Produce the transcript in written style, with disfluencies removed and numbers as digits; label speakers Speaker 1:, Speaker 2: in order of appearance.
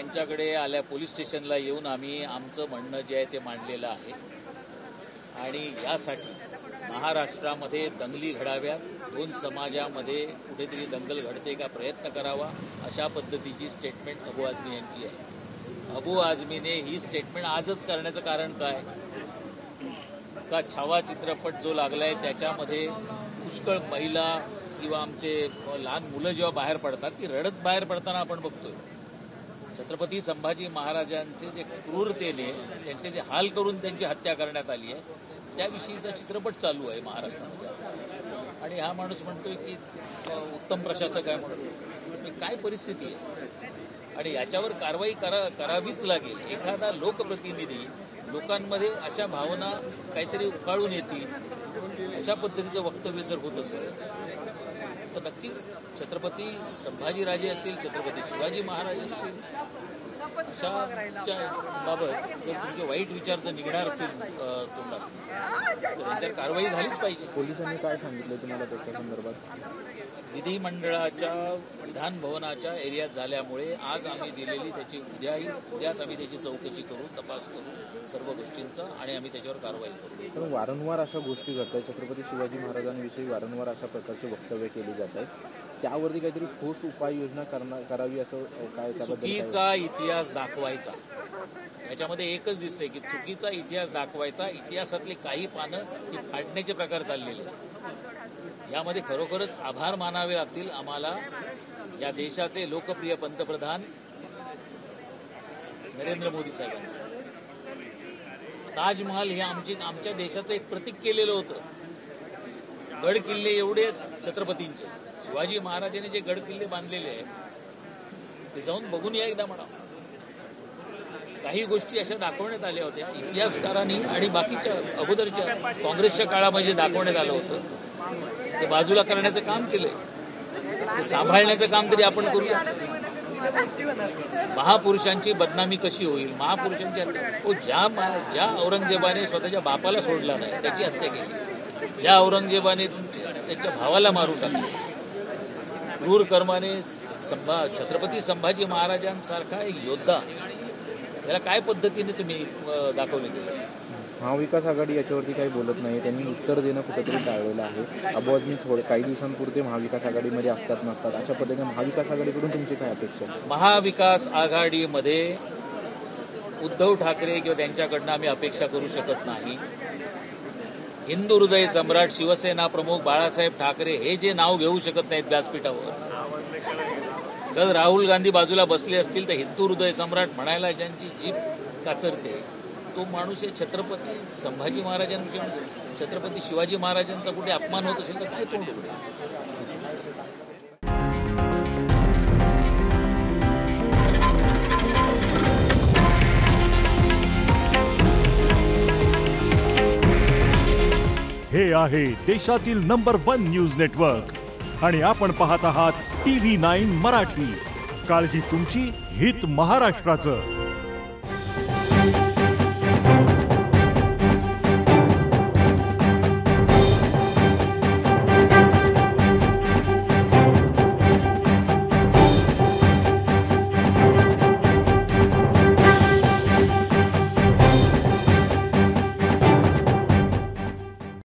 Speaker 1: त्यांच्याकडे आल्या पोलीस स्टेशनला येऊन आम्ही आमचं म्हणणं जे आहे ते मांडलेलं आहे आणि यासाठी महाराष्ट्रामध्ये दंगली घडाव्यात, दोन समाजामध्ये कुठेतरी दंगल घडते का प्रयत्न करावा अशा पद्धतीची स्टेटमेंट अबू आझमी यांची आहे। अबू आझमीने ही स्टेटमेंट आजच करण्याचं कारण काय? का छावा चित्रपट जो लागलाय त्याच्यामध्ये पुष्कळ महिला किंवा आमचे लहान मुलं जेव्हा बाहेर पडतात ती रडत बाहेर पडताना आपण बघतोय। छत्रपती संभाजी महाराजांचे जे क्रूरतेने त्यांचे जे हाल करून त्यांची हत्या करण्यात आली आहे त्याविषयीचा चित्रपट चालू आहे महाराष्ट्रामध्ये आणि हा माणूस म्हणतोय की उत्तम प्रशासक आहे म्हणून। काय परिस्थिती आहे आणि याच्यावर कारवाई करावीच लागेल। एखादा लोकप्रतिनिधी लोकांमध्ये अशा भावना काहीतरी उफाळून येतील अशा पद्धतीचं वक्तव्य जर होत असेल तर नक्कीच छत्रपती संभाजीराजे असतील, छत्रपती शिवाजी महाराज असतील अशाच्या बाबत जर तुमचे वाईट विचार जर निघणार असतील तोंडात तर त्यांच्यावर कारवाई झालीच पाहिजे।
Speaker 2: पोलिसांनी काय सांगितलं तुम्हाला त्याच्या संदर्भात?
Speaker 1: विधिमंडळाच्या विधान भवनाच्या एरियात झाल्यामुळे आज आम्ही दिलेली त्याची उद्याच आम्ही त्याची चौकशी करू, तपास करू सर्व गोष्टींचा आणि आम्ही त्याच्यावर कारवाई करू।
Speaker 2: पण वारंवार अशा गोष्टी घडतात, छत्रपती शिवाजी महाराजांविषयी वारंवार अशा प्रकारचे वक्तव्य केली जात आहेत, त्यावरती काहीतरी ठोस उपाययोजना करावी असं काय?
Speaker 1: चुकीचा इतिहास दाखवायचा, याच्यामध्ये एकच दिसतंय की चुकीचा इतिहास दाखवायचा, इतिहासातली काही पानं ही फाडण्याचे प्रकार चाललेले। यामध्ये खरोखरच आभार मानावे लागतील आम्हाला या देशाचे लोकप्रिय पंतप्रधान नरेंद्र मोदी साहेबांचे। ताजमहाल हे आमच्या देशाचं एक प्रतीक केलेलं होतं। गड किल्ले एवढे छत्रपतींचे, शिवाजी महाराजांनी जे गड किल्ले बांधलेले आहेत ते जाऊन बघून या एकदा म्हणा। काही गोष्टी अशा दाखवण्यात आल्या होत्या इतिहासकारांनी आणि बाकीच्या अगोदरच्या काँग्रेसच्या काळामध्ये दाखवण्यात आलं होतं ते बाजूला करण्याचं काम केलंय, ते सांभाळण्याचं काम तरी आपण करूया। महापुरुषांची बदनामी कशी होईल? महापुरुषांची हत्या, ज्या औरंगजेबाने स्वतःच्या बापाला सोडला नाही त्याची हत्या केली, ज्या औरंगजेबाने त्यांच्या भावाला मारून टाकले, क्रूर कर्माने छत्रपती संभाजी महाराजांसारखा एक योद्धा त्याला काय पद्धतीने तुम्ही दाखवले गेले?
Speaker 2: महाविकास आघाडी याच्यावरती काही बोलत नाही, त्यांनी उत्तर देणं कुठेतरी टाळलेलं आहे। अबू आझमी काही दिवसांपुरते महाविकास आघाडीमध्ये असतात नसतात अशा पद्धतीने महाविकास आघाडीकडून तुमची काय अपेक्षा?
Speaker 1: महाविकास आघाडीमध्ये उद्धव ठाकरे किंवा त्यांच्याकडनं आम्ही अपेक्षा करू शकत नाही। हिंदू हृदय सम्राट शिवसेना प्रमुख बाळासाहेब ठाकरे हे जे नाव घेऊ शकत नाहीत व्यासपीठावर, जर राहुल गांधी बाजूला बसले असतील तर हिंदू हृदय सम्राट म्हणायला ज्यांची जीभ काचरते तो माणूस आहे छत्रपती संभाजी महाराजांविषयी, छत्रपती शिवाजी महाराजांचा कुठे अपमान होत असेल तर काय तोंड उघडेल?
Speaker 3: हे आहे देशातील नंबर 1 न्यूज नेटवर्क आणि आपण पाहत आहात TV9 मराठी। काळजी तुमची, हित महाराष्ट्राचं।